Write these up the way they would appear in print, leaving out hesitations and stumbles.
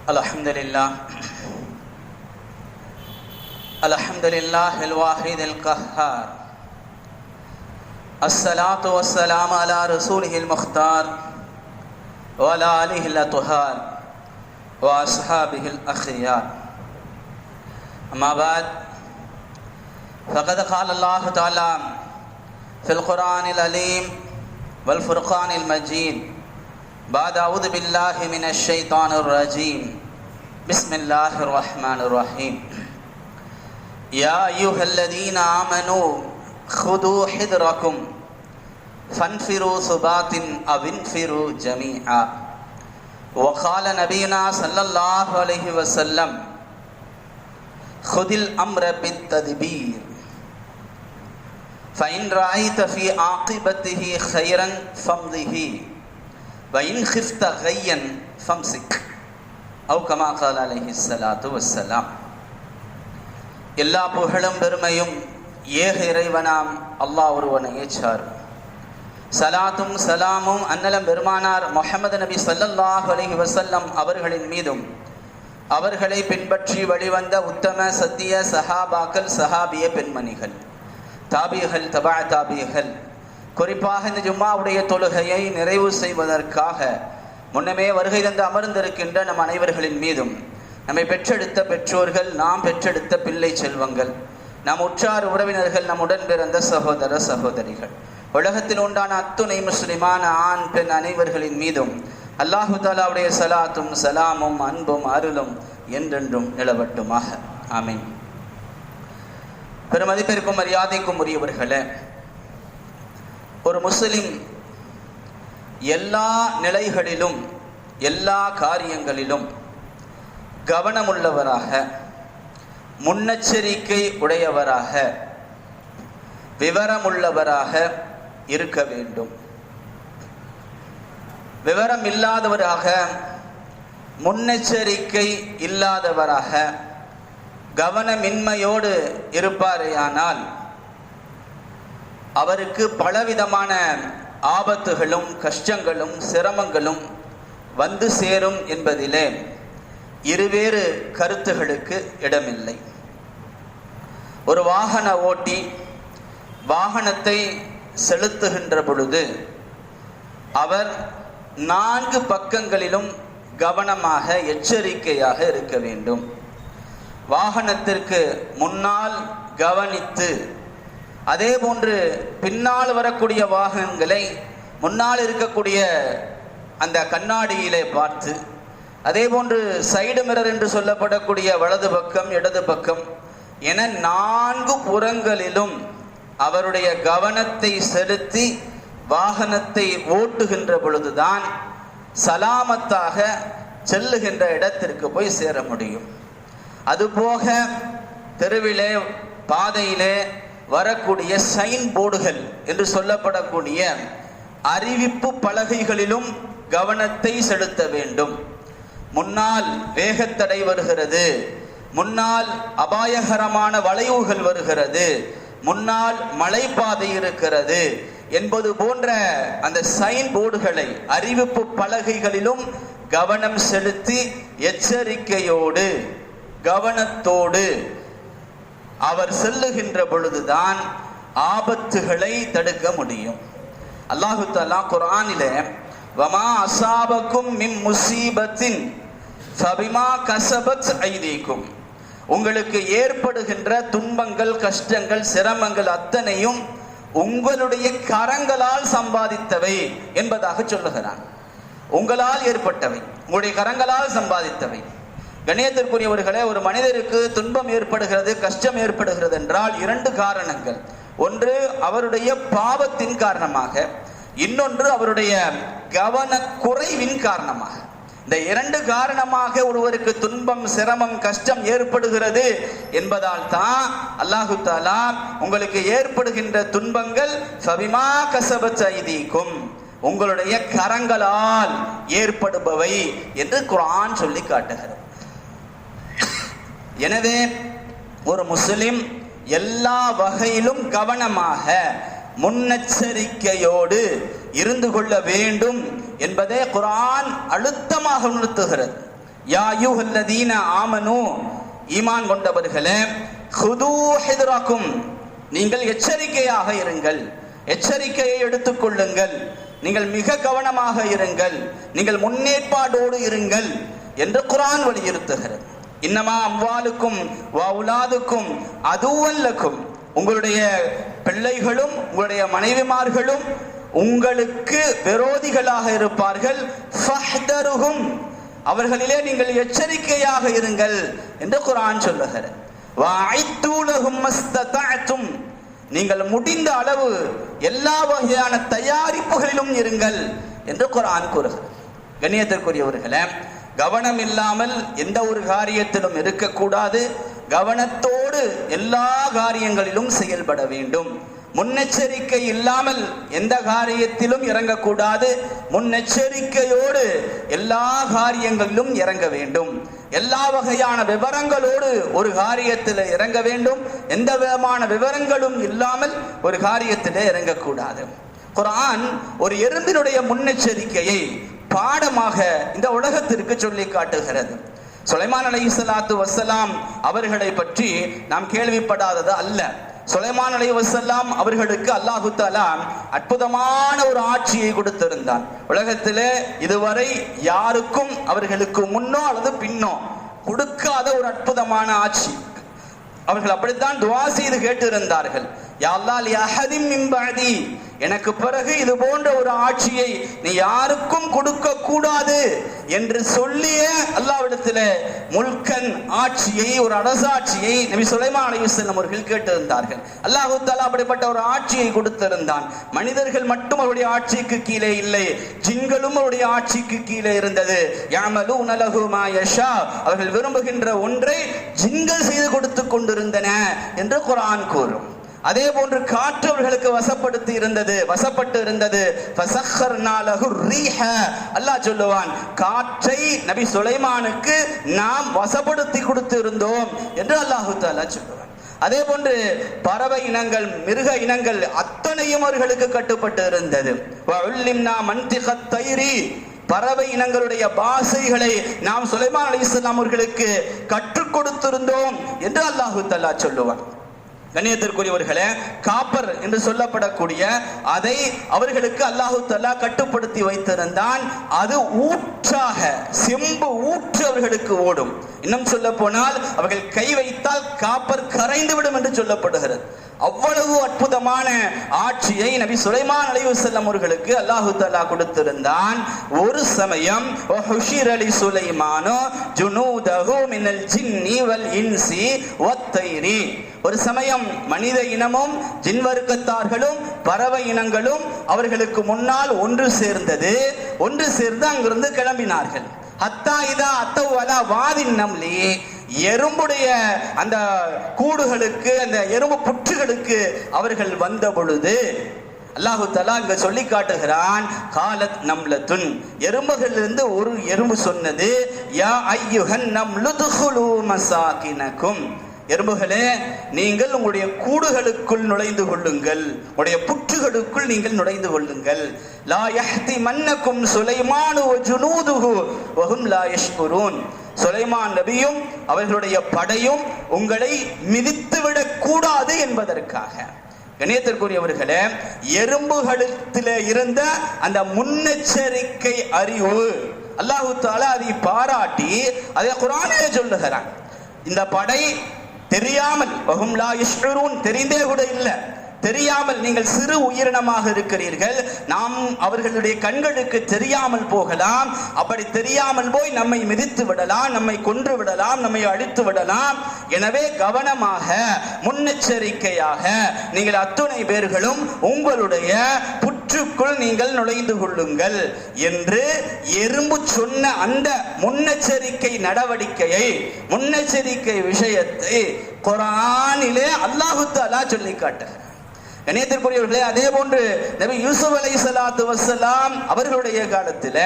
Alhamdulillah, Alhamdulillah al-Wahid al-Qahhar. As-salatu was-salamu ala Rasulih al-Mukhtar wa ala alihi al-Athhar wa ashabihi al-akhyar. Amma ba'd, faqad qala Allah ta'ala fi al-Quran al-Alim wal-Furqan al-Majid. بعد أعوذ بالله من الشيطان الرجيم بسم الله الرحمن الرحيم يا أيها الذين آمنوا خذوا حذركم فانفروا ثبات أو انفروا جميعا وقال نبينا صلى الله عليه وسلم خذ الأمر بالتدبير فإن رأيت في عاقبته خيرا فامضه وَإِنْ خِفْتَ غَيًّا فَامْسِكْ أو كما قال عليه الصلاة والسلام. எல்லா புகழும் பெருமையும் ஏக இறைவனாம் அல்லாஹ் ஒருவனையே சாரும். சலாத்தும் சலாமும் அன்னலம் பெருமானார் முஹம்மது நபி ஸல்லல்லாஹு அலைஹி வஸல்லம் அவர்களின் மீதும் அவர்களை பின்பற்றி வழிவந்த உத்தம சத்திய சஹாபாக்கள் சஹாபிய பெண்மணிகள் தாபிகள் தபா தாபிகள் குறிப்பாக இந்த ஜும்மாவுடைய தொழுகையை நிறைவு செய்வதற்காக முன்னமே வருகை தந்து அமர்ந்திருக்கின்ற நம் அனைவர்களின் மீதும் நம்மை பெற்றெடுத்த பெற்றோர்கள், நாம் பெற்றெடுத்த பிள்ளை செல்வங்கள், நம் உற்றார் உறவினர்கள், நம் உடன் பிறந்த சகோதர சகோதரிகள், உலகத்தில் உண்டான அத்துணை முஸ்லிமான ஆண் பெண் அனைவர்களின் மீதும் அல்லாஹு தஆலாவுடைய சலாத்தும் சலாமும் அன்பும் அருளும் என்றென்றும் நிலவட்டுமாக. ஆமீன். பெருமதிப்பிற்கும் மரியாதைக்கும் உரியவர்களே, ஒரு முஸ்லிம் எல்லா நிலைகளிலும் எல்லா காரியங்களிலும் கவனமுள்ளவராக, முன்னெச்சரிக்கை உடையவராக, விவரமுள்ளவராக இருக்க வேண்டும். விவரம் இல்லாதவராக, முன்னெச்சரிக்கை இல்லாதவராக, கவனமின்மையோடு இருப்பாரேயானால் அவருக்கு பலவிதமான ஆபத்துகளும் கஷ்டங்களும் சிரமங்களும் வந்து சேரும் என்பதிலே இருவேறு கருத்துகளுக்கு இடமில்லை. ஒரு வாகன ஓட்டி வாகனத்தை செலுத்துகின்ற பொழுது அவர் 4 பக்கங்களிலும் கவனமாக எச்சரிக்கையாக இருக்க வேண்டும். வாகனத்திற்கு முன்னால் கவனித்து, அதே போன்று பின்னால் வரக்கூடிய வாகனங்களை முன்னால் இருக்கக்கூடிய அந்த கண்ணாடியிலே பார்த்து, அதே போன்று சைடு மிரர் என்று சொல்லப்படக்கூடிய வலது பக்கம் இடது பக்கம் என 4 புறங்களிலும் அவருடைய கவனத்தை செலுத்தி வாகனத்தை ஓட்டுகின்ற பொழுதுதான் சலாமத்தாக செல்லுகின்ற இடத்திற்கு போய் சேர முடியும். அதுபோக தெருவிலே பாதையிலே வரக்கூடிய சைன் போர்டுகள் என்று சொல்லப்படக்கூடிய அறிவிப்பு பலகைகளிலும் கவனத்தை செலுத்த வேண்டும். முன்னால் வேகத்தடை வருகிறது, முன்னால் அபாயகரமான வளைவுகள் வருகிறது, முன்னால் மலைப்பாதை இருக்கிறது என்பது போன்ற அந்த சைன் போர்டுகளை அறிவிப்பு பலகைகளிலும் கவனம் செலுத்தி எச்சரிக்கையோடு கவனத்தோடு அவர் செல்லுகின்ற பொழுதுதான் ஆபத்துகளை தடுக்க முடியும். அல்லாஹு தஆலா குர்ஆனிலே வமா அஸாபக்கும் மின் முஸீபத்தின் ஃபபிமா கஸபத் ஐதீக்கும், உங்களுக்கு ஏற்படுகின்ற துன்பங்கள் கஷ்டங்கள் சிரமங்கள் அத்தனையும் உங்களுடைய கரங்களால் சம்பாதித்தவை என்பதாக சொல்லுகிறான். உங்களால் ஏற்பட்டவை, உங்களுடைய கரங்களால் சம்பாதித்தவை. கண்ணியத்திற்குரியவர்களே, ஒரு மனிதருக்கு துன்பம் ஏற்படுகிறது, கஷ்டம் ஏற்படுகிறது என்றால் 2 காரணங்கள். ஒன்று அவருடைய பாவத்தின் காரணமாக, இன்னொன்று அவருடைய கவன குறைவின் காரணமாக. இந்த 2 காரணமாக ஒருவருக்கு துன்பம் சிரமம் கஷ்டம் ஏற்படுகிறது என்பதால் தான் அல்லாஹு தஆலா உங்களுக்கு ஏற்படுகின்ற துன்பங்கள் ஃபபிமா கஸபத் ஐதீக்கும், உங்களுடைய கரங்களால் ஏற்படுபவை என்று குர்ஆன் சொல்லி காட்டுகிறது. எனவே ஒரு முஸ்லிம் எல்லா வகையிலும் கவனமாக முன்னெச்சரிக்கையோடு இருந்து கொள்ள வேண்டும் என்பதை குர்ஆன் அழுத்தமாக உணர்த்துகிறது. யா அய்யுஹல்லதீன ஆமனு, ஈமான் கொண்டவர்களே, ஹுது ஹித்ரக்கும், நீங்கள் எச்சரிக்கையாக இருங்கள், எச்சரிக்கையை எடுத்துக்கொள்ளுங்கள், நீங்கள் மிக கவனமாக இருங்கள், நீங்கள் முன்னேற்பாடோடு இருங்கள் என்று குர்ஆன் வலியுறுத்துகிறது. இன்னமா அம்வாலுக்கும் வஅவுலாதுக்கும் அதுவல்லக்கும், உங்களுடைய பிள்ளைகளும் உங்களுடைய மனைவிமார்களும் உங்களுக்கு விரோதிகளாக இருப்பார்கள். ஃபஹ்தருஹும், அவர்களிலே நீங்கள் எச்சரிக்கையாக இருங்கள் என்று குர்ஆன் சொல்லுகிறது. வஅஇத்து லஹும் மஸ்ததஅதும், நீங்கள் முடிந்த அளவு எல்லா வகையான தயாரிப்புகளிலும் இருங்கள் என்று குர்ஆன் கூறுகிறது. கண்ணியத்திற்குரியவர்களே, கவனம் இல்லாமல் எந்த ஒரு காரியத்திலும் இருக்கக்கூடாது. கவனத்தோடு எல்லா காரியங்களிலும் செயல்பட வேண்டும். முன்னெச்சரிக்கை இல்லாமல் எந்த காரியத்திலும் இறங்கக்கூடாது. முன்னெச்சரிக்கையோடு எல்லா காரியங்களிலும் இறங்க வேண்டும். எல்லா வகையான விவரங்களோடு ஒரு காரியத்தில் இறங்க வேண்டும். எந்த விதமான விவரங்களும் இல்லாமல் ஒரு காரியத்தில் இறங்கக்கூடாது. குர்ஆன் ஒரு எறும்பினுடைய முன்னெச்சரிக்கையை பாடமாக இந்த உலகத்திற்கு சொல்லி காட்டுகிறது. சுலைமான் அலைஹிஸ்ஸலாத்து வஸ்ஸலாம் அவர்களை பற்றி நாம் கேள்விப்படாதது அல்ல. சுலைமான் அலைஹிஸ்ஸலாம் அவர்களுக்கு அல்லாஹு தஆலா அற்புதமான ஒரு ஆட்சியை கொடுத்திருந்தான். உலகத்திலே இதுவரை யாருக்கும் அவர்களுக்கு முன்னோ அல்லது பின்னோ கொடுக்காத ஒரு அற்புதமான ஆட்சி. அவர்கள் அப்படித்தான் துஆ செய்து கேட்டிருந்தார்கள். யா அல்லாஹ் லி அஹதின் மின் பஅதி, எனக்கு பிறகு இது போன்ற ஒரு ஆட்சியை நீ யாருக்கும் கொடுக்க கூடாது என்று சொல்லிய அல்லாஹ்விடத்திலே முல்கன், ஆட்சியை, ஒரு அரசாட்சியை நபி சுலைமான் அலைஹிஸ்ஸலாம் அவர்கள் கேட்டிருந்தார்கள். அல்லாஹ் தஆலா அப்படிப்பட்ட ஒரு ஆட்சியை கொடுத்திருந்தான். மனிதர்கள் மட்டும் அவருடைய ஆட்சிக்கு கீழே இல்லை, ஜின்களும் அவருடைய ஆட்சிக்கு கீழே இருந்தது. யஅமலூன லஹு மா யஷா, அவர்கள் விரும்புகின்ற ஒன்றை ஜின்கள் செய்து கொடுத்து கொண்டிருந்தன என்று குர்ஆன் கூறும். அதே போன்று காற்று அவர்களுக்கு வசப்பட்டு இருந்தது. ஃபஸக்கர்னா லஹு ரீஹ, அல்லாஹ் சொல்லுவான், காற்றை நபி சுலைமானுக்கு நாம் வசப்படுத்தி கொடுத்து இருந்தோம் என்று அல்லாஹ் தஆலா சொல்லுவான். அதே போன்று பறவை இனங்கள், மிருக இனங்கள் அத்தனையும் அவர்களுக்கு கட்டுப்பட்டு இருந்தது. வஉல்லிம்னா மன்திகத் தைரி, பறவை இனங்களுடைய பாஷைகளை நாம் சுலைமான் அலைஹிஸ்ஸலாம் அவர்களுக்கு கற்றுக் கொடுத்திருந்தோம் என்று அல்லாஹ் தஆலா சொல்லுவான். கண்ணியத்திற்குரியவர்களே, காப்பர் என்று சொல்லப்படக்கூடிய அதை அவர்களுக்கு அல்லாஹு தஆலா கட்டுப்படுத்தி வைத்திருந்தான். அது ஊற்றாக, செம்பு ஊற்று அவர்களுக்கு ஓடும். இன்னும் சொல்ல போனால் அவர்கள் கை வைத்தால் காப்பர் கரைந்து விடும் என்று சொல்லப்படுகிறது. அவ்வளவு அற்புதமான ஆட்சியை நபி சுலைமான் அலைஹிஸ்ஸலாம் அவர்களுக்கு அல்லாஹு தஆலா கொடுத்திருந்தான். ஒரு சமயம் வஹுஷிர லி சுலைமானு ஜுனூதஹு மினல் ஜின்னி வல் இன்சி வத்தைரி, ஒரு சமயம் மனித இனமும் ஜின் வர்க்கத்தார்களும் பறவை இனங்களும் அவர்களுக்கு முன்னால் ஒன்று சேர்ந்து அங்கிருந்து கிளம்பினார்கள். ஹத்தா இதா அத்தவ் அலா வாதின் நம்லி, எறும்புடைய அந்த கூடுகளுக்கு, அந்த எறும்பு புற்றுகளுக்கு அவர்கள் வந்த பொழுது அல்லாஹு தஆலா இங்க சொல்லி காட்டுகிறான், காலத் நம்லத்துன், எறும்புகளிலிருந்து ஒரு எறும்பு சொன்னது, யா அய்யுஹன் நம்லுதுகுலு மசாகினக்கும், எறும்புகளே நீங்கள் உங்களுடைய கூடுகளுக்குள் நுழைந்து கொள்ளுங்கள், உங்களுடைய புற்றுகளுக்குள் நீங்கள் நுழைந்து கொள்ளுங்கள். லா யஹ்திமன்னக்கும் சுலைமானு வ ஜுனூதுஹு வ ஹும் லா யஷ்குரூன், சுலைமான் நபியும் அவர்களுடைய படையும் உங்களை மிதித்துவிடக் கூடாது என்பதற்காக. கண்ணியத்திற்குரியவர்களே, எறும்புகளிலே இருந்த அந்த முன்னெச்சரிக்கை அறிவு அல்லாஹ் தஆலா அதை பாராட்டி அதை குர்ஆனிலே சொல்லுகிறான். இந்த படை தெரியாமல், வஹும் லா யஷ்உரூன், தெரிந்தே கூட இல்லை, தெரியாமல், நீங்கள் சிறு உயிரினமாக இருக்கிறீர்கள், நாம் அவர்களுடைய கண்களுக்கு தெரியாமல் போகலாம், அப்படி தெரியாமல் போய் நம்மை மிதித்து விடலாம், நம்மை கொன்று விடலாம், நம்மை அழித்து விடலாம். எனவே கவனமாக, முன்னெச்சரிக்கையாக நீங்கள் அத்துணை பேர்களும் உங்களுடைய புற்றுக்குள் நீங்கள் நுழைந்து கொள்ளுங்கள் என்று எறும்பு சொன்ன அந்த முன்னெச்சரிக்கை நடவடிக்கையை, முன்னெச்சரிக்கை விஷயத்தை குர்ஆனிலே அல்லாஹ் தஆலா சொல்லி காட்டுகிறார். கண்ணியத்திற்குரியவர்களே, அதே போன்று நபி யூசுப் அலைஹிஸ்ஸலாத்து வஸ்ஸலாம் அவர்களுடைய காலத்தில்,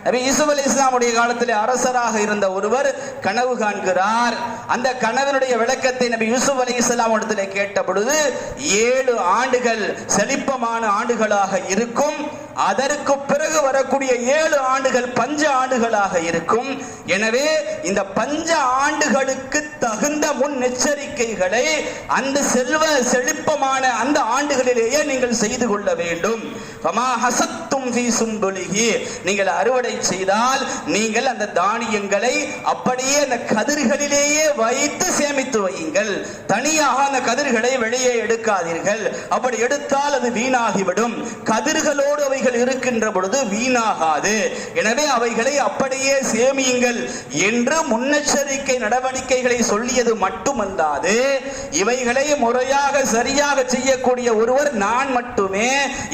நபி யூசுப் அலைஹிஸ்ஸலாமுடைய காலத்தில் அரசராக இருந்த ஒருவர் கனவு காண்கிறார். அந்த கனவினுடைய விளக்கத்தை நபி யூசுப் அலைஹிஸ்ஸலாம் இடத்திலே கேட்ட பொழுது 7 ஆண்டுகள் செழிப்பமான ஆண்டுகளாக இருக்கும், அதற்கு பிறகு வரக்கூடிய 7 ஆண்டுகள் பஞ்ச ஆண்டுகளாக இருக்கும். எனவே இந்த பஞ்ச ஆண்டுகளுக்கு தகுந்த முன்னெச்சரிக்கைகளை அந்த செல்வ செழிப்பமான அந்த ஆண்டுகளிலேயே நீங்கள் செய்து கொள்ள வேண்டும். நீங்கள் அறுவடை செய்தால் நீங்கள் அந்த தானியங்களை அப்படியே அந்த கதிர்களிலேயே வைத்து சேமித்து வையுங்கள். தனியாக அந்த கதிர்களை வெளியே எடுக்காதீர்கள். அப்படி எடுத்தால் அது வீணாகிவிடும். கதிர்களோடு அவைகள் இருக்கின்ற பொழுது வீணாகாது. எனவே அவைகளை அப்படியே சேமியுங்கள் என்று முன்னெச்சரிக்கை நடவடிக்கைகளை சொல்லியது மட்டுமல்லாது இவைகளை முறையாக சரியாக செய்யக்கூடிய ஒருவர் நான் மட்டுமே.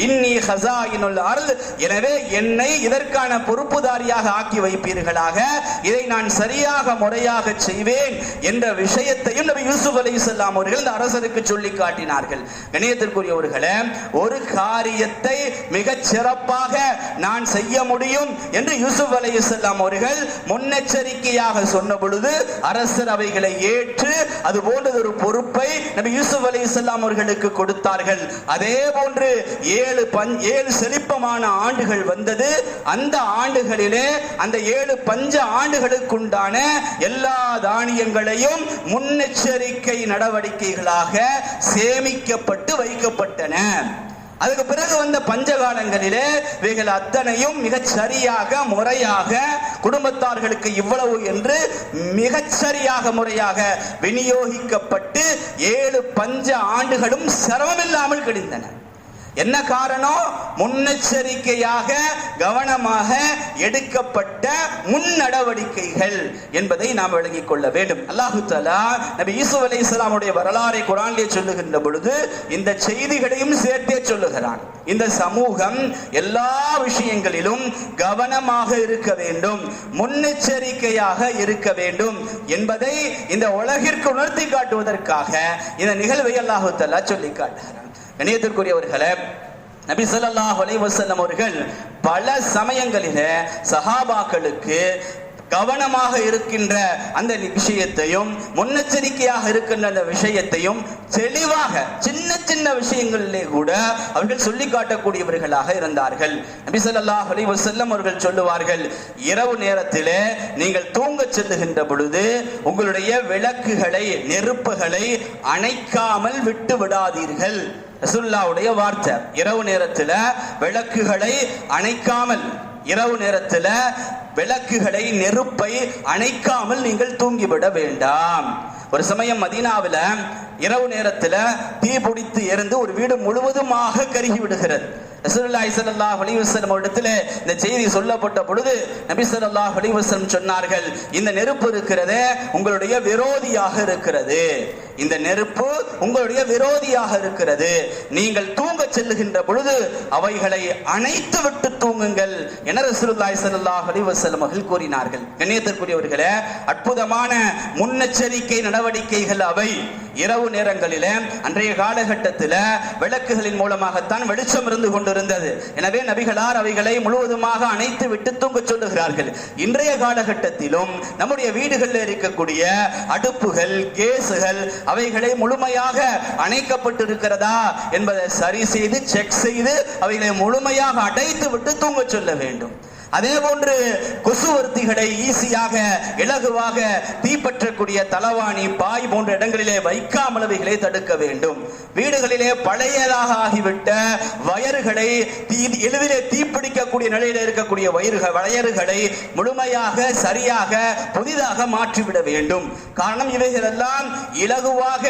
இன்னி ஹஸாயினுல் அர்த், எனவே என்னை இதற்கான பொறுப்புதாரியாக ஆக்கி வைப்பீர்களாக, இதை நான் சரியாக முறையாக செய்வேன் என்ற விஷயத்தையும் நபி யூசுப் அலைஹிஸ்ஸலாம் அவர்கள் இந்த அரசருக்கு சொல்லி காட்டினார்கள். கண்ணியத்திற்குரியவர்களே, ஒரு காரியத்தை மிகச் சிறப்பாக நான் செய்ய முடியும் என்று யூசுப் அலைஹிஸ்ஸலாம் அவர்கள் முன்னெச்சரிக்கையாக சொன்ன பொழுது அரசர் அவைகளை ஏற்று அது போன்ற ஒரு பொறுப்பை நபி யூசுப் அலைஹிஸ்ஸலாம் அவர்களுக்கு கொடுத்தார்கள். அதே போன்று 7 செழிப்பமான ஆண்டுகள் வந்தது. அந்த ஆண்டுகளிலே அந்த 7 பஞ்ச ஆண்டுகளுக்குண்டான எல்லா தானியங்களையும் முன்னெச்சரிக்கை நடவடிக்கைகளாக சேமிக்கப்பட்டு வைக்கப்பட்டன. அதுக்கு பிறகு வந்த பஞ்சகாலங்களிலே இவைகள் அத்தனையும் மிகச் சரியாக முறையாக குடும்பத்தார்களுக்கு இவ்வளவு என்று மிகச் சரியாக முறையாக விநியோகிக்கப்பட்டு 7 பஞ்ச ஆண்டுகளும் சிரமமில்லாமல் கழிந்தன. என்ன காரணம்? முன்னெச்சரிக்கையாக கவனமாக எடுக்கப்பட்ட முன் நடவடிக்கைகள் என்பதை நாம் விளங்கிக் கொள்ள வேண்டும். அல்லாஹ் தஆலா நபி யூசுப் அலைஹிஸ்ஸலாமுடைய வரலாறை குர்ஆனிலே சொல்லுகின்ற பொழுது இந்த செய்திகளையும் சேர்த்தே சொல்லுகிறான். இந்த சமூகம் எல்லா விஷயங்களிலும் கவனமாக இருக்க வேண்டும், முன்னெச்சரிக்கையாக இருக்க வேண்டும் என்பதை இந்த உலகிற்கு உணர்த்தி காட்டுவதற்காக இந்த நிகழ்வை அல்லாஹ் தஆலா சொல்லி காட்டுகிறான். கண்ணியத்திற்குரியவர்களே, நபி ஸல்லல்லாஹு அலைஹி வஸல்லம் அவர்கள் பல சமயங்களிலே சஹாபாக்களுக்கு கவனமாக இருக்கின்ற அந்த விஷயத்தையும் முன்னெச்சரிக்கையாக இருக்கின்ற அந்த விஷயத்தையும் தெளிவாக சின்ன சின்ன விஷயங்களிலே கூட அவர்கள் சொல்லி காட்டக்கூடியவர்களாக இருந்தார்கள். நபி ஸல்லல்லாஹு அலைஹி வஸல்லம் அவர்கள் சொல்லுவார்கள், இரவு நேரத்திலே நீங்கள் தூங்க செல்லுகின்ற பொழுது உங்களுடைய விளக்குகளை நெருப்புகளை அணைக்காமல் விட்டு விடாதீர்கள். ரசூலுல்லாஹ்வுடைய வார்த்தை. இரவு நேரத்தில் விளக்குகளை அணைக்காமல், இரவு நேரத்தில் விளக்குகளை நெருப்பை அணைக்காமல் நீங்கள் தூங்கிவிட வேண்டாம். ஒரு சமயம் மதீனாவில் இரவு நேரத்தில் தீ பிடித்து எரிந்து ஒரு வீடு முழுவதுமாக கருகி விடுகிறது. ரசூலுல்லாஹி ஸல்லல்லாஹு அலைஹி வஸல்லம் இடத்துல இந்த செய்தி சொல்லப்பட்ட பொழுது நபி ஸல்லல்லாஹு அலைஹி வஸல்லம் சொன்னார்கள், இந்த நெருப்பு இருக்கிறதே உங்களுடைய விரோதியாக இருக்கிறது, இந்த நெருப்பு உங்களுடைய விரோதியாக இருக்கிறது, நீங்கள் தூங்க செல்லுகின்ற பொழுது அவைகளை அணைத்து விட்டு தூங்குங்கள் என ரசூலுல்லாஹி ஸல்லல்லாஹு அலைஹி வஸல்லம் அவர்கள் கூறினார்கள். கண்ணியத்திற்குரியவர்களே, அற்புதமான முன்னெச்சரிக்கை நடவடிக்கைகள் அவை. இரவு நேரங்களிலே அன்றைய காலகட்டத்தில் விளக்குகளின் மூலமாகத்தான் வெளிச்சம் இருந்து கொண்டிருந்தது. எனவே நபிகளார் அவைகளை முழுவதுமாக அணைத்து விட்டு தூங்க சொல்லுகிறார்கள். இன்றைய காலகட்டத்திலும் நம்முடைய வீடுகளில் இருக்கக்கூடிய அடுப்புகள், கேஸுகள் அவைகளை முழுமையாக அணைக்கப்பட்டிருக்கிறதா என்பதை சரி செய்து செக் செய்து அவைகளை முழுமையாக அடைத்து விட்டு தூங்க சொல்ல வேண்டும். அதே போன்று கொசுவர்த்திகளை ஈஸியாக இலகுவாக தீப்பற்றக்கூடிய தலவாணி, பாய் போன்ற இடங்களிலே வைக்காமல் அவைகளை தடுக்க வேண்டும். வீடுகளிலே பழையதாக ஆகிவிட்ட வயர்களை, எளிதிலே தீப்பிடிக்கக்கூடிய நிலையில் இருக்கக்கூடிய வயர்களை முழுமையாக சரியாக புதிதாக மாற்றிவிட வேண்டும். காரணம், இவைகள் எல்லாம் இலகுவாக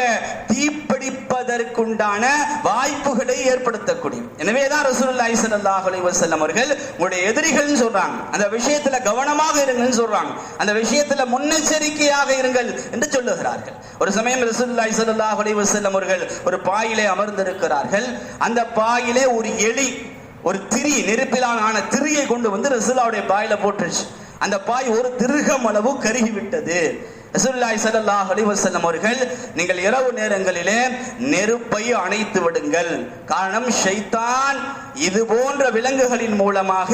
தீப்பிடிப்பதற்குண்டான வாய்ப்புகளை ஏற்படுத்தக்கூடிய. எனவேதான் ரசூலுல்லாஹி ஸல்லல்லாஹு அலைஹி வஸல்லம் அவர்கள் உங்களுடைய எதிரிகள் சொல்றாங்க, அந்த விஷயத்துல கவனமாக இருங்கள் சொல்றாங்க, அந்த விஷயத்துல முன்னெச்சரிக்கையாக இருங்கள் என்று சொல்லுகிறார்கள். ஒரு சமயம் ரசூலுல்லாஹி ஸல்லல்லாஹு அலைஹி வஸல்லம் அவர்கள் ஒரு பாயிலே அமர்ந்திருக்கிறார்கள். அந்த பாயிலே ஒரு எலி ஒரு திரி, நெருப்பிலான திரியை கொண்டு வந்து ரசூலுல்லாஹ்வுடைய பாயில போட்டுருச்சு. அந்த பாய் ஒரு திருகம் அளவு கருகி விட்டது. ரசூலுல்லாஹி ஸல்லல்லாஹு அலைஹி வஸல்லம் அவர்கள், நீங்கள் இரவு நேரங்களிலே நெருப்பை அணைத்து விடுங்கள். காரணம், ஷைத்தான் இது போன்ற விலங்குகளின் மூலமாக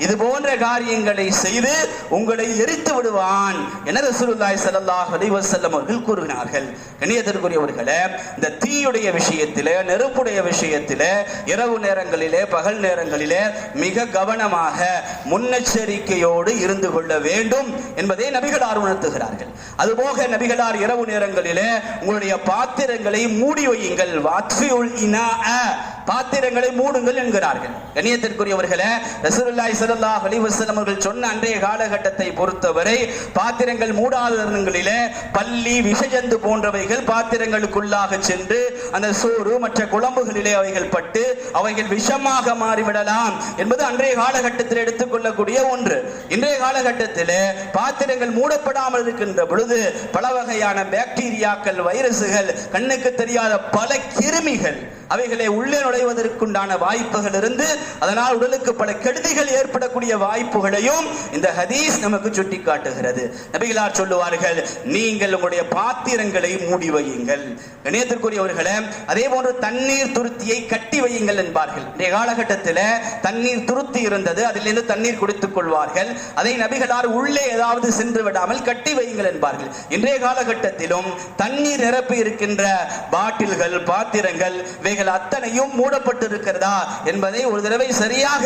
இது போன்ற காரியங்களை செய்து உங்களை எரித்து விடுவான் என ரசூலுல்லாஹி ஸல்லல்லாஹு அலைஹி வஸல்லம் அவர்கள் கூறினார்கள். கண்ணியத்திற்குரியவர்களே, இந்த தீயுடைய விஷயத்திலே, நெருப்புடைய விஷயத்திலே இரவு நேரங்களிலே, பகல் நேரங்களிலே மிக கவனமாக முன்னெச்சரிக்கையோடு இருந்து கொள்ள வேண்டும் என்பதை நபிகளார் உணர்த்துகிறார்கள். அதுபோக நபிகளார் இரவு நேரங்களிலே உங்களுடைய பாத்திரங்களை மூடி வையுங்கள், பாத்திரங்களை மூடுங்கள் என்கிறார்கள். கண்ணியத்திற்குரியவர்களே, ரசூலுல்லாஹி ஸல்லல்லாஹு அலைஹி வஸல்லம் அவர்கள் சொன்ன அன்றைய காலகட்டத்தை பொறுத்தவரை பாத்திரங்கள் மூடாத இடங்களிலே பல்லி, விஷஜந்து போன்றவைகள் பாத்திரங்களுக்குள்ளாக சென்று அந்த சோறு மற்ற குழம்புகளிலே அவைகள் பட்டு அவைகள் விஷமாக மாறிவிடலாம் என்பது அன்றைய காலகட்டத்தில் எடுத்துக்கொள்ளக்கூடிய ஒன்று. இன்றைய காலகட்டத்தில் பாத்திரங்கள் மூடப்படாமல் இருக்கின்ற பொழுது பல வகையான பாக்டீரியாக்கள், வைரசுகள், கண்ணுக்கு தெரியாத பல கிருமிகள் அவைகளை உள்ளே நுழைவதற்குண்டான வாய்ப்புகள் இருந்து அதனால் உடலுக்கு பல கெடுதிகள் ஏற்படக்கூடிய வாய்ப்புகளையும் இந்த ஹதீஸ் நமக்கு சுட்டி காட்டுகிறது. நபிகளார் சொல்லுவார்கள், நீங்கள் உங்களுடைய பாத்திரங்களை மூடி வையுங்கள். கண்ணியத்திற்குரியவர்களே, அதே போன்று தண்ணீர் துருத்தியை கட்டி வையுங்கள் என்பார்கள். இன்றைய காலகட்டத்தில் தண்ணீர் துருத்தி இருந்தது, அதிலிருந்து தண்ணீர் குடித்துக் கொள்வார்கள். அதை நபிகளார் உள்ளே ஏதாவது சென்று விடாமல் கட்டி வையுங்கள் என்பார்கள். இன்றைய காலகட்டத்திலும் தண்ணீர் நிரப்பி இருக்கின்ற பாட்டில்கள், பாத்திரங்கள் அத்தனையும் மூடப்பட்டு இருக்கிறதா என்பதை ஒரு தடவை சரியாக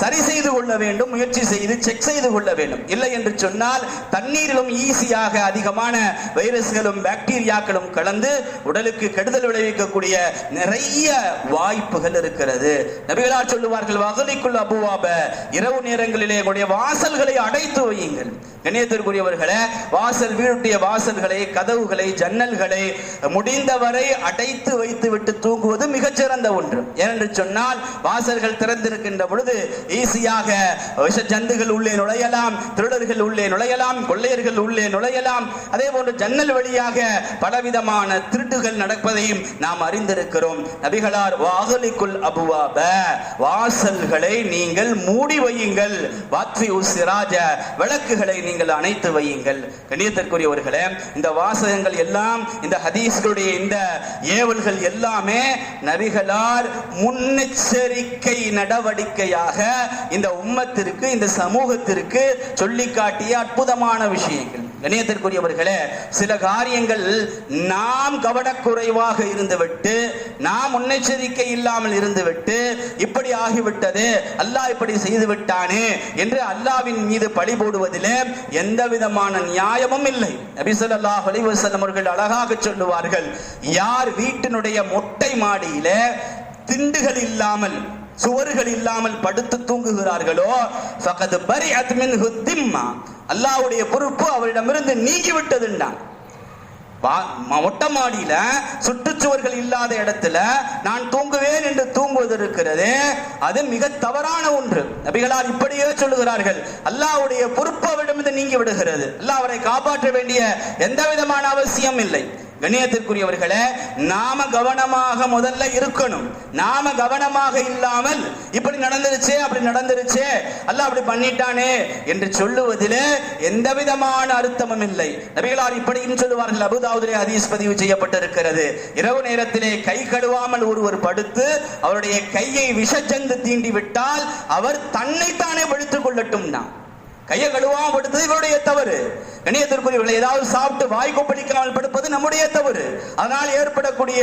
சரி செய்து கொள்ள வேண்டும், முயற்சி செய்து செக் செய்து கொள்ள வேண்டும். இல்லை என்று சொன்னால் தண்ணீரிலும் ஈஸியாக அதிகமான வைரஸ்களும் பாக்டீரியாக்களும் கலந்து உடலுக்கு கெடுதல் விளைவிக்கக்கூடிய நிறைய வாய்ப்புகள் இருக்கிறது. நபிகளார் சொல்லுவார்கள், வகலிக்குள் அபுவாப, இரவு நேரங்களிலே உங்களுடைய வாசல்களை அடைத்து வையுங்கள். கண்ணியத்திற்குரியவர்களே, வாசல், வீட்டுடைய வாசல்களை, கதவுகளை, ஜன்னல்களை முடிந்தவரை அடைத்து வைத்து விட்டு தூங்குவது மிகச்சிறந்த ஒன்று. ஏனென்று சொன்னால் வாசல்கள் திறந்திருக்கின்ற பொழுது ஈஸியாக விஷ ஜந்துகள் உள்ளே நுழையலாம், திருடர்கள் உள்ளே நுழையலாம், கொள்ளையர்கள் உள்ளே நுழையலாம். அதே போன்று ஜன்னல் வழியாக பலவிதமான திருட்டுகள் நடப்பதையும் நாம் அறிந்திருக்கிறோம். நபிகளார், வாகலிக்குல் அபுவாப, வாசல்களை நீங்கள் மூடி வையுங்கள், வாத்ஃபி உஸ்ஸிராஜ, விளக்குகளை நீங்கள் அணைத்து வையுங்கள். கண்ணியத்திற்குரியவர்களே, இந்த வாசகங்கள் எல்லாம், இந்த ஹதீஸ்களுடைய இந்த ஏவல்கள் எல்லாமே நபிகளார் முன்னெச்சரிக்கை நடவடிக்கையாக இந்த உம்மத்திற்கு, இந்த சமூகத்திற்கு சொல்லிக்காட்டிய அற்புதமான விஷயங்கள். கண்ணியத்திற்குரியவர்களே, சில காரியங்கள் நாம் கவனக்குறைவாக இருந்துவிட்டு, நாம் முன்னெச்சரிக்கை இல்லாமல் இருந்துவிட்டு, இப்படி ஆகிவிட்டது, அல்லாஹ் இப்படி செய்து விட்டானே என்று அல்லாஹ்வின் மீது பழி போடுவதிலே எந்த விதமான நியாயமும் இல்லை. நபி ஸல்லல்லாஹு அலைஹி வஸல்லம் அவர்கள் அழகாக சொல்லுவார்கள், யார் வீட்டினுடைய மொட்டை மாடியிலே திண்டுகள் இல்லாமல், சுவர்கள் இல்லாமல் படுத்து தூங்குகிறார்களோ, ஃபகத் பரிஅத் மின்ஹு திம்மா, அல்லாஹ்வுடைய பொறுப்பு அவரிடமிருந்து நீங்கிவிட்டதுன்றான். மொட்டை மாடியில சுற்றுச்சுவர்கள் இல்லாத இடத்துல நான் தூங்குவேன் என்று தூங்குவது இருக்கிறது, அது மிக தவறான ஒன்று. நபிகளார் இப்படியே சொல்லுகிறார்கள், அல்லாஹ்வுடைய பொறுப்பு அவரிடமிருந்து நீங்கி விடுகிறது. அல்லாஹ் அவரை காப்பாற்ற வேண்டிய எந்த விதமான அவசியம் இல்லை. கண்ணியத்திற்குரியவர்களே, நாம கவனமாக முதல்ல இருக்கணும். நாம கவனமாக இல்லாமல் இப்படி நடந்துருச்சே, அப்படி நடந்துருச்சே, அல்லாஹ் அப்படி பண்ணிட்டானே என்று சொல்லுவதிலே எந்த விதமான அர்த்தமும் இல்லை. நபிகளார் இப்படியும் சொல்லுவார்கள், அபூதாவூதிலே ஹதீஸ் பதிவு செய்யப்பட்டிருக்கிறது, இரவு நேரத்திலே கை கழுவாமல் ஒருவர் படுத்து அவருடைய கையை விஷஜந்து தீண்டி விட்டால் அவர் தன்னைத்தானே படுத்துக் கொள்ளட்டும். கையை கழுவாமல் படுத்தது இவருடைய தவறு. கண்ணியத்திற்குரியவர்களை, ஏதாவது சாப்பிட்டு வாய் கொப்பளிக்காமல் படுப்பது நம்முடைய தவறு. அதனால் ஏற்படக்கூடிய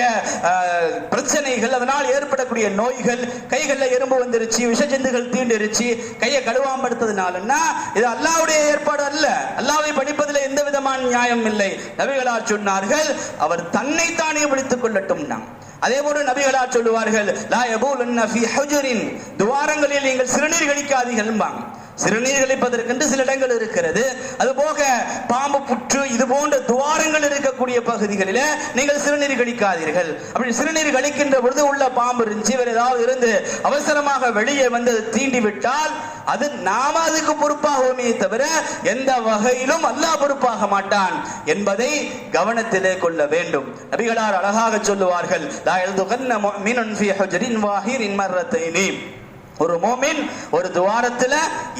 பிரச்சனைகள், அதனால் ஏற்படக்கூடிய நோய்கள், கைகளில் எறும்பு வந்துருச்சு, விஷஜந்துகள் தீண்டிருச்சு, கையை கழுவாமல் படுத்ததுனாலன்னா இது அல்லாஹ்வுடைய ஏற்பாடு அல்ல. அல்லாஹ்வை படிப்பதில் எந்த விதமான நியாயம் இல்லை. நபிகளார் சொன்னார்கள், அவர் தன்னைத்தானே விழித்துக் கொள்ளட்டும். அதே போல நபிகளார் சொல்லுவார்கள், லா யபூலன்ன ஃபீ ஹுஜரின், துவாரங்களில் நீங்கள் சிறுநீர் கழிக்காதீர்கள். சிறுநீர் கழிப்பதற்கென்று சில இடங்கள் இருக்கிறது. அதுபோக பாம்பு புற்று இது போன்ற துவாரங்கள் இருக்கக்கூடிய பகுதிகளில் நீங்கள் சிறுநீர் கழிக்காதீர்கள். அப்படி சிறுநீர் கழிக்கின்ற பொழுது உள்ள பாம்பு இருந்துச்சு, வேற ஏதாவது இருந்து அவசரமாக வெளியே வந்து தீண்டி விட்டால் அது நாம அதுக்கு பொறுப்பாகவே தவிர எந்த வகையிலும் அல்லாஹ் பொறுப்பாக மாட்டான் என்பதை கவனத்திலே கொள்ள வேண்டும். நபிகளார் அழகாக சொல்லுவார்கள், லா யல்துகன்ன முஃமினுன் ஃபீ ஹுஜரின் வாஹிரின் மர்ரத்தைனி, ஒரு மோமின் ஒரு துவாரத்துல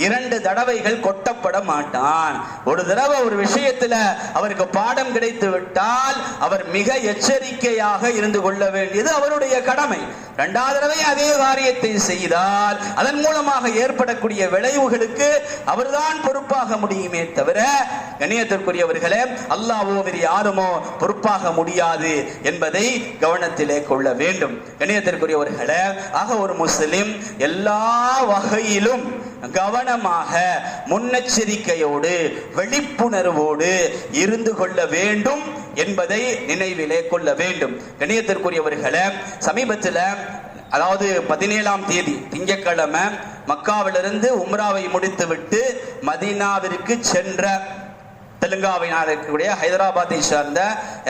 2 தடவைகள் கொட்டப்பட மாட்டான். ஒரு தடவை ஒரு விஷயத்துல அவருக்கு பாடம் கிடைத்து விட்டால் அவர் மிக எச்சரிக்கையாக இருந்து கொள்ள வேண்டியது அவருடைய கடமை. 2வது தடவை அதே காரியத்தை செய்தால் அதன் மூலமாக ஏற்படக்கூடிய விளைவுகளுக்கு அவர்தான் பொறுப்பாக முடியுமே தவிர கண்ணியத்திற்குரியவர்களே அல்லாஹ்வோ வேறு யாருமோ பொறுப்பாக முடியாது என்பதை கவனத்திலே கொள்ள வேண்டும். கண்ணியத்திற்குரியவர்களே, ஆக ஒரு முஸ்லிம் எல்லா வகையிலும் கவனமாக முன்னெச்சரிக்கையோடு விழிப்புணர்வோடு இருந்து கொள்ள வேண்டும் என்பதை நினைவிலே கொள்ள வேண்டும். கண்ணியத்திற்குரியவர்களே, சமீபத்தில் அதாவது 17ஆம் தேதி திங்கட்கிழமை மக்காவிலிருந்து உம்ராவை முடித்துவிட்டு மதீனாவிற்கு சென்ற தெலுங்கானாவில் இருக்கக்கூடிய ஹைதராபாத்தை சார்ந்த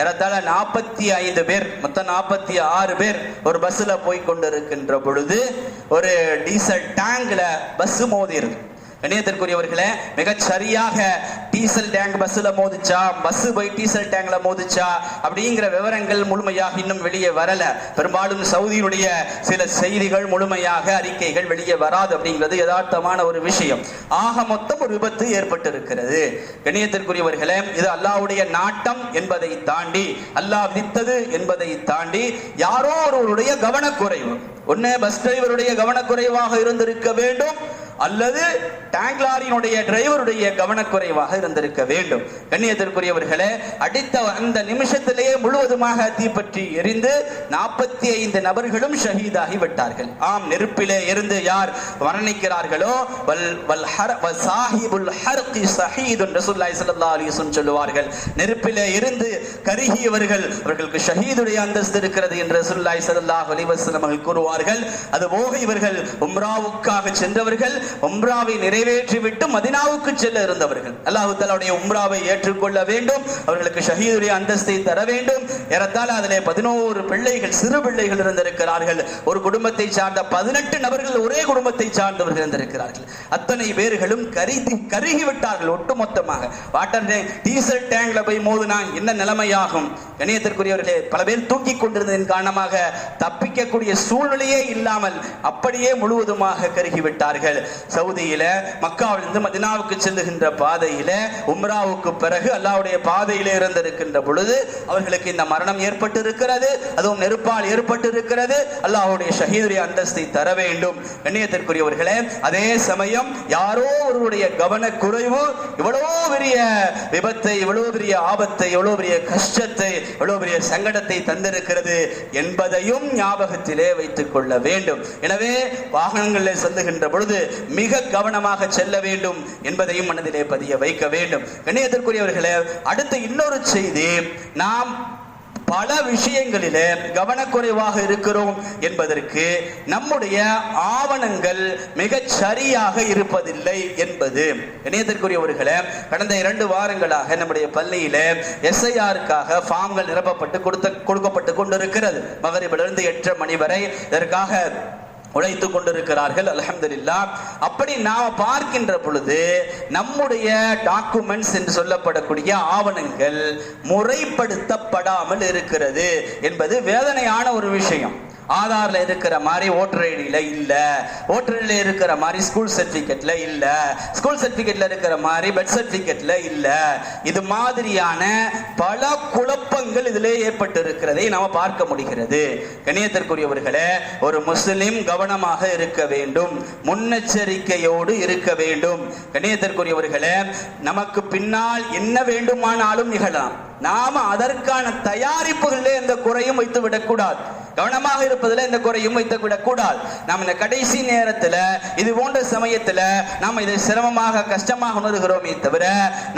ஏறத்தாழ 45 பேர், மொத்தம் 46 பேர் ஒரு பஸ்ல போய் கொண்டிருக்கின்ற பொழுது ஒரு டீசல் டேங்க்ல பஸ் மோதிருது. கண்ணியத்திற்குரியவர்களே, மிக சரியாக டீசல் டேங்க் பஸ்ல மோதிச்சா, பஸ் போய் டீசல் டேங்க்ல மோதிச்சா அப்படிங்கிற விவரங்கள் முழுமையாக இன்னும் வெளியே வரல. பெரும்பாலும் சவுதியினுடைய சில செய்திகள் முழுமையாக அறிக்கைகள் வெளியே வராது அப்படிங்கிறது யதார்த்தமான ஒரு விஷயம். ஆக மொத்தம் ஒரு விபத்து ஏற்பட்டு இருக்கிறது. கண்ணியத்திற்குரியவர்களே, இது அல்லாஹ்வுடைய நாட்டம் என்பதை தாண்டி, அல்லாஹ் விதித்தது என்பதை தாண்டி யாரோ ஒருவருடைய கவனக்குறைவு, ஒன்னே பஸ் டிரைவருடைய கவனக்குறைவாக இருந்திருக்க வேண்டும் அல்லது டேங்க் லாரியினுடைய டிரைவருடைய கவனக்குறைவாக இருந்திருக்க வேண்டும். கண்ணியத்திற்குரியவர்களே, அடித்த அந்த நிமிஷத்திலேயே முழுவதுமாக தீப்பற்றி எரிந்து 45 நபர்களும் ஷஹீதாகி விட்டார்கள். ஆம், நெருப்பிலே இருந்து யார் மரணிக்கிறார்களோ சொல்லுவார்கள், நெருப்பிலே இருந்து கருகியவர்கள் அவர்களுக்கு ஷஹீதுடைய அந்தஸ்து இருக்கிறது என்று ரசூலுல்லாஹி ஸல்லல்லாஹு அலைஹி வஸல்லம் அவர்கள் கூறுவார்கள். அதுபோக இவர்கள் உம்ராவுக்காக சென்றவர்கள், உம்ராவை நிறைவேற்றிவிட்டு மதீனாவுக்கு செல்ல இருந்தவர்கள். அல்லாஹ் தஆலாவுடைய உம்ராவை ஏற்றுக்கொள்ள வேண்டும், அவர்களுக்கு ஷஹீதுடைய அந்தஸ்தை தர வேண்டும். ஏறத்தாழ அதிலே 11 பிள்ளைகள், சிறு பிள்ளைகள் இருந்திருக்கிறார்கள். ஒரு குடும்பத்தை சார்ந்த 18 நபர்கள் ஒரே குடும்பத்தை சார்ந்தவர்கள் இருந்திருக்கிறார்கள். அத்தனை பேர்களும் கருகி விட்டார்கள் ஒட்டுமொத்தமாக. வாட்டர் டேங்க், டீசல் டேங்க்ல போய் மோதினா என்ன நிலைமையாகும்? கண்ணியத்திற்குரியவர்களே, பல பேர் தூக்கி கொண்டிருந்ததன் காரணமாக தப்பிக்கக்கூடிய சூழ்நிலையே இல்லாமல் அப்படியே முழுவதுமாக கருகிவிட்டார்கள். சவுதியில மக்காவிலிருந்து மதீனாவுக்கு செல்லுகின்ற பாதையில உம்ராவுக்கு பிறகு அல்லாஹ்வுடைய பாதையிலே இருந்திருக்கின்ற பொழுது அவர்களுக்கு இந்த மரணம் ஏற்பட்டு இருக்கிறது. அதுவும் நெருப்பால் ஏற்பட்டு இருக்கிறது. அல்லாஹ்வுடைய ஷஹீதுடைய அந்தஸ்தை தர வேண்டும். கண்ணியத்திற்குரியவர்களே, அதே சமயம் யாரோ ஒருவருடைய கவனக்குறைவு இவ்வளவு பெரிய விபத்தை, இவ்வளவு பெரிய ஆபத்தை, இவ்வளவு பெரிய கஷ்டத்தை, இவ்வளவு பெரிய சங்கடத்தை தந்திருக்கிறது என்பதையும் ஞாபகத்திலே வைத்துக் கொள்ள வேண்டும். எனவே வாகனங்களில் செல்லுகின்ற பொழுது மிக கவனமாக செல்ல வேண்டும் என்பதையும் மனதிலே பதிய வைக்க வேண்டும். கண்ணியத்திற்குரியவர்களே, அடுத்த இன்னொரு செய்தி, நாம் பல விஷயங்களிலே கவனக்குறைவாக இருக்கிறோம் என்பதற்கு நம்முடைய ஆவணங்கள் மிகச் சரியாக இருப்பதில்லை என்பது. இணையத்திற்குரியவர்களே, கடந்த 2 வாரங்களாக நம்முடைய பள்ளியிலே SIRக்காக ஃபார்ம்கள் நிரப்பப்பட்டு கொடுக்கப்பட்டு கொண்டிருக்கிறது. மகரிபிலிருந்து 8:30 மணி வரை இதற்காக உழைத்துக் கொண்டிருக்கிறார்கள். அல்ஹம்துலில்லாஹ். அப்படி நாம் பார்க்கின்ற பொழுது நம்முடைய டாக்குமெண்ட்ஸ் என்று சொல்லப்படக்கூடிய ஆவணங்கள் முறைப்படுத்தப்படாமல் இருக்கிறது என்பது வேதனையான ஒரு விஷயம். ஆதார்ல இருக்கிற மாதிரி ஓட்டர் ஐடியில இல்ல, ஓட்டர் ஐடியில இருக்கிற மாதிரி ஸ்கூல் சர்டிபிகேட்ல இல்ல, ஸ்கூல் சர்டிபிகேட்ல இருக்கிற மாதிரி பர்த் சர்டிபிகேட்ல இல்ல. இது மாதிரியான பல குழப்பங்கள் இதிலே ஏற்பட்டு இருக்கிறதை நாம பார்க்க முடிகிறது. கண்ணியத்திற்குரியவர்களே, ஒரு முஸ்லிம் கவனமாக இருக்க வேண்டும், முன்னெச்சரிக்கையோடு இருக்க வேண்டும். கண்ணியத்திற்குரியவர்களே, நமக்கு பின்னால் என்ன வேண்டுமானாலும் நிகழலாம். நாம அதற்கான தயாரிப்புகளிலே எந்த குறையும் வைத்து விடக்கூடாது. கவனமாக இருப்பதில் எந்த குறையும் வைத்து விடக்கூடாது. நாம் இந்த கடைசி நேரத்தில், இது போன்ற சமயத்தில் நாம் இதை சிரமமாக கஷ்டமாக உணர்கிறோமே தவிர,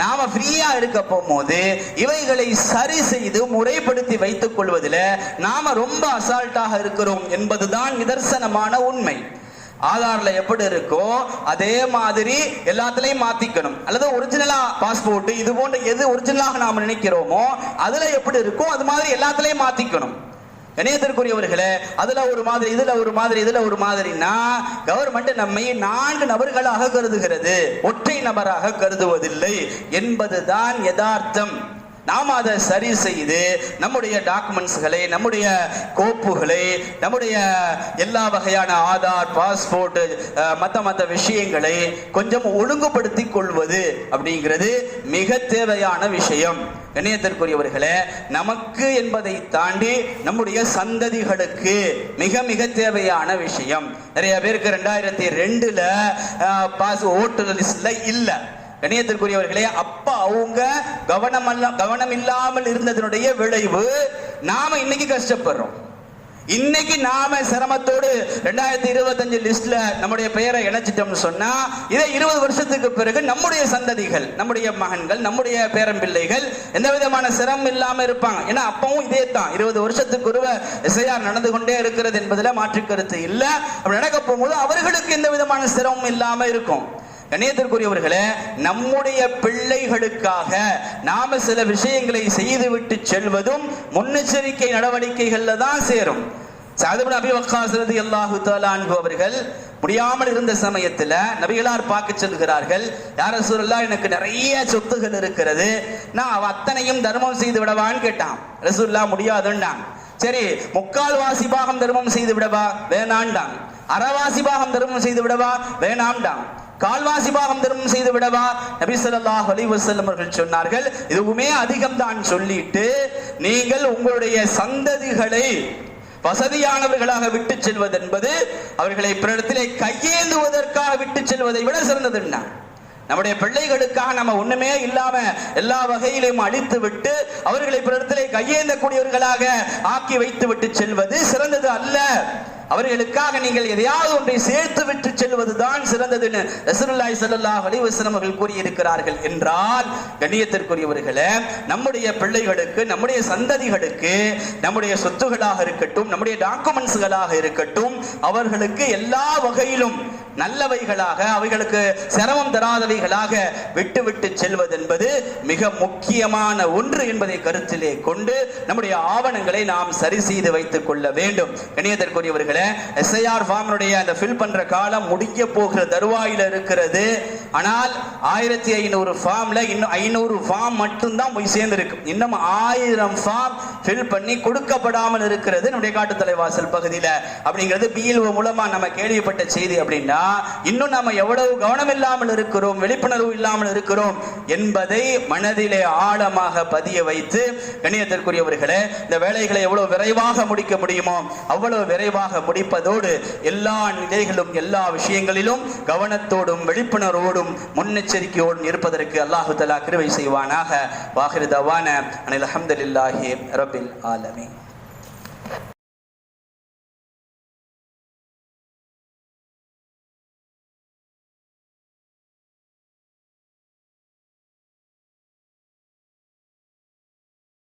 நாம ஃப்ரீயா இருக்க போகும்போது இவைகளை சரி செய்து முறைப்படுத்தி வைத்துக் கொள்வதில் நாம ரொம்ப அசால்ட்டாக இருக்கிறோம் என்பதுதான் நிதர்சனமான உண்மை. ஆதார்ல எப்படி இருக்கோ அதே மாதிரி எல்லாத்திலையும் மாத்திக்கணும். அல்லது ஒரிஜினலா பாஸ்போர்ட் இது போன்ற எது ஒரிஜினலாக நாம் நினைக்கிறோமோ அதுல எப்படி இருக்கோ அது மாதிரி எல்லாத்திலையும் மாத்திக்கணும். இணையத்திற்குரியவர்களே, அதுல ஒரு மாதிரி, இதுல ஒரு மாதிரி, இதுல ஒரு மாதிரினா கவர்மெண்ட் நம்மை 4 நபர்களாக கருதுகிறது, ஒற்றை நபராக கருதுவதில்லை என்பதுதான் யதார்த்தம். நாம் அதை சரி செய்து நம்முடைய டாக்குமெண்ட்ஸ்களை, நம்முடைய கோப்புகளை, நம்முடைய எல்லா வகையான ஆதார், பாஸ்போர்ட், மற்ற விஷயங்களை கொஞ்சம் ஒழுங்குபடுத்தி கொள்வது அப்படிங்கிறது மிக தேவையான விஷயம். கண்ணியத்திற்குரியவர்களே, நமக்கு என்பதை தாண்டி நம்முடைய சந்ததிகளுக்கு மிக மிக தேவையான விஷயம். நிறைய பேருக்கு 2002 பாஸ் ஓட்டர் லிஸ்ட்ல இல்ல. கண்ணியத்திற்குரியவர்களே, அப்ப அவங்க கவனம் இல்லாமல் இருந்ததனுடைய விளைவு நாம இன்னைக்கு கஷ்டப்படுறோம். இன்னைக்கு நாம சிரமத்தோடு 2025 லிஸ்ட்ல நம்முடைய பெயரை இணைச்சிட்டோம்னு சொன்னா, இதை 20 வருஷத்துக்கு பிறகு நம்முடைய சந்ததிகள், நம்முடைய மகன்கள், நம்முடைய பேரம்பிள்ளைகள் எந்த விதமான சிரமம் இல்லாம இருப்பாங்க. ஏன்னா அப்பவும் இதே தான், 20 வருஷத்துக்கு ஒரு எஸ்ஐஆர் நடந்து கொண்டே இருக்கிறது என்பதுல மாற்று கருத்து இல்ல. அப்படி நடக்க போகும்போது அவர்களுக்கு எந்த விதமான சிரமம் இல்லாம இருக்கும். கண்ணியத்திற்குரியவர்களே, நம்முடைய பிள்ளைகளுக்காக நாம சில விஷயங்களை செய்துவிட்டு செல்வதும் முன்னெச்சரிக்கை நடவடிக்கைகள்ல தான் சேரும். சஅத் இப்னு அபீ வக்காஸ் ரலியல்லாஹு தஆலா அன்ஹு அவர்கள் முடியாமல் இருந்த சமயத்துல நபிகளார் பார்க்க செல்கிறார்கள். யா ரசூலுல்லாஹ், எனக்கு நிறைய சொத்துகள் இருக்கிறது, நான் அத்தனையும் தர்மம் செய்து விடவான்னு கேட்டான். ரசூலுல்லாஹ் முடியாதுன்னாங்க. சரி, 3/4 பாகம் தர்மம் செய்து விடவா? வேணாண்டாங்க. அரைவாசி பாகம் தர்மம் செய்து விடவா? வேணாம்டாங்க. 1/4 பாகம் தர்மம் செய்து விடவா? நபி ஸல்லல்லாஹு அலைஹி வஸல்லம் அவர்கள் சொன்னார்கள், இதுவுமே அதிகம் தான் சொல்லிட்டு, நீங்கள் உங்களுடைய சந்ததிகளை வசதியானவர்களாக விட்டு செல்வது என்பது அவர்களை பிறரிடத்திலே கையேந்துவதற்காக விட்டு செல்வதை விட சிறந்ததுன்னா, நம்முடைய பிள்ளைகளுக்காக நம்ம ஒண்ணுமே இல்லாம எல்லா வகையிலும் அழித்து விட்டு அவர்களை பிறரிடத்திலே கையேந்தக்கூடியவர்களாக ஆக்கி வைத்து விட்டு செல்வது சிறந்தது அல்ல. அவர்களுக்காக நீங்கள் எதையாவது ஒன்றை சேர்த்து விட்டு செல்வதுதான் சிறந்ததுன்னு ரசூலுல்லாஹி ஸல்லல்லாஹு அலைஹி வஸல்லம் அவர்கள் கூறியிருக்கிறார்கள் என்றால், கண்ணியத்திற்குரியவர்களே, நம்முடைய பிள்ளைகளுக்கு, நம்முடைய சந்ததிகளுக்கு, நம்முடைய சொத்துகளாக இருக்கட்டும், நம்முடைய டாக்குமெண்ட்ஸ்களாக இருக்கட்டும், அவர்களுக்கு எல்லா வகையிலும் நல்லவைகளாக, அவைகளுக்கு சிரமம் தராதவைகளாக விட்டு விட்டு செல்வது என்பது மிக முக்கியமான ஒன்று என்பதை கருத்திலே கொண்டு நம்முடைய ஆவணங்களை நாம் சரி செய்து வைத்துக் கொள்ள வேண்டும். கண்ணியத்திற்குரியவர்களே, எஸ்ஐஆர் ஃபார்முடைய அந்த ஃபில் பண்ற காலம் முடிய போகிற தருவாயில இருக்கிறது. ஆனால் 1500 ஃபார்ம்ல இன்னும் 500 ஃபார்ம் மட்டும்தான் போய் சேர்ந்திருக்கு. இன்னும் 1000 ஃபார்ம் ஃபில் பண்ணி கொடுக்கப்படாமல் இருக்கிறது நம்முடைய காட்டுத்தலைவாசல் பகுதியில. அப்படிங்கிறது பிஎல்ஓ மூலமா நம்ம கேள்விப்பட்ட செய்தி. அப்படின்னா இன்னும் நாம எவ்வளவு கவனம் இல்லாமல் இருக்கிறோம், விழிப்புணர்வு இல்லாமல் இருக்கிறோம் என்பதை மனதிலே ஆழமாக பதிய வைத்து, கண்ணியத்திற்குரியவர்களே, இந்த வேலைகளை எவ்வளவு விரைவாக முடிக்க முடியுமோ அவ்வளவு விரைவாக முடிப்பதோடு எல்லா நிலைகளும், எல்லா விஷயங்களிலும் கவனத்தோடும் விழிப்புணர்வோடும் முன்னெச்சரிக்கையோடும் இருப்பதற்கு அல்லாஹு தஆலா கிருபை செய்வானாக. வாஹிரு தவானா அனில் ஹம்துலில்லாஹி ரப்பில் ஆலமீன்.